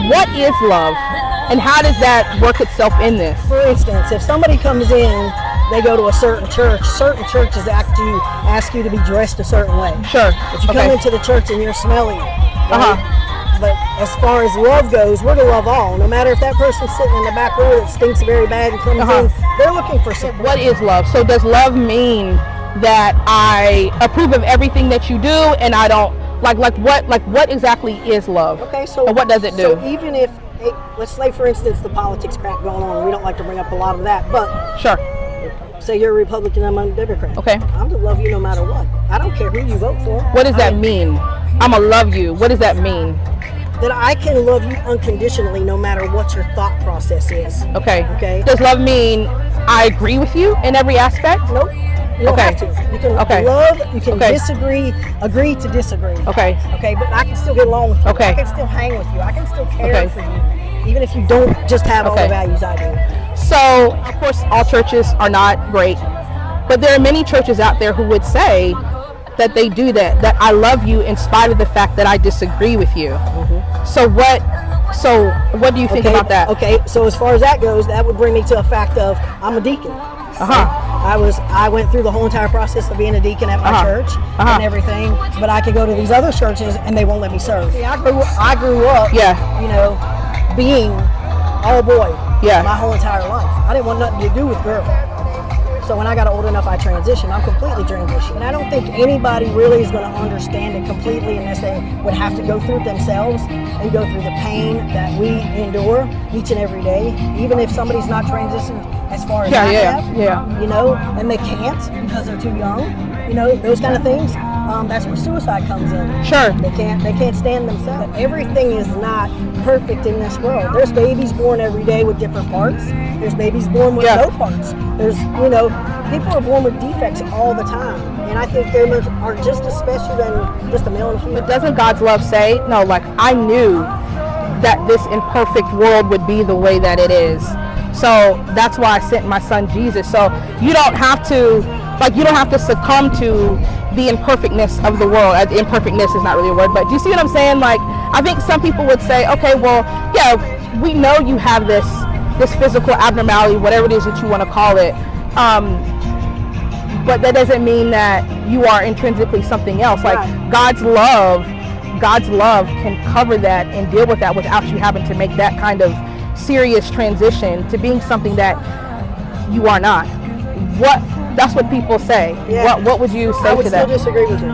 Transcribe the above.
what is love, and how does that work itself in this? For instance, if somebody comes in, they go to a certain churches ask you to be dressed a certain way. Sure. If you come into the church and you're smelly, right? But as far as love goes, we're to love all. No matter if that person's sitting in the back row that stinks very bad and comes in, they're looking for something. What is love? So does love mean that I approve of everything that you do and I don't what exactly is love? Okay, so and what does it do? So even if let's say for instance the politics crap going on, we don't like to bring up a lot of that, but sure. Say you're a Republican, I'm a Democrat. Okay. I'm to love you no matter what. I don't care who you vote for. What does that mean? I'm gonna love you. What does that mean? That I can love you unconditionally no matter what your thought process is. Okay. Okay. Does love mean I agree with you in every aspect? Nope. You don't have to. You can love, you can disagree, agree to disagree. Okay. Okay, but I can still get along with you. Okay. I can still hang with you. I can still care for you. Even if you don't just have all the values I do. So, of course, all churches are not great, but there are many churches out there who would say that they do that I love you in spite of the fact that I disagree with you. So what do you think about that? Okay, so as far as that goes, that would bring me to a fact of I'm a deacon. I went through the whole entire process of being a deacon at my church and everything, but I could go to these other churches and they won't let me serve. See, I grew up, you know, being all boy my whole entire life. I didn't want nothing to do with girls. So when I got old enough, I transitioned. I'm completely transitioned. And I don't think anybody really is going to understand it completely unless they would have to go through it themselves and go through the pain that we endure each and every day. Even if somebody's not transitioned as far as I have, you know, and they can't because they're too young, you know, those kind of things. That's where suicide comes in. Sure. They can't stand themselves. Everything is not perfect in this world. There's babies born every day with different parts. There's babies born with no parts. There's, you know, people are born with defects all the time. And I think they are just as special than just a male and a female. But doesn't God's love say, no, like I knew that this imperfect world would be the way that it is. So that's why I sent my son Jesus. So you don't have to succumb to the imperfectness of the world. Imperfectness is not really a word, but do you see what I'm saying? Like, I think some people would say, okay, well, yeah, we know you have this physical abnormality, whatever it is that you want to call it, but that doesn't mean that you are intrinsically something else. Like God's love can cover that and deal with that without you having to make that kind of serious transition to being something that you are not. That's what people say. What would you say to that? I would still disagree with you.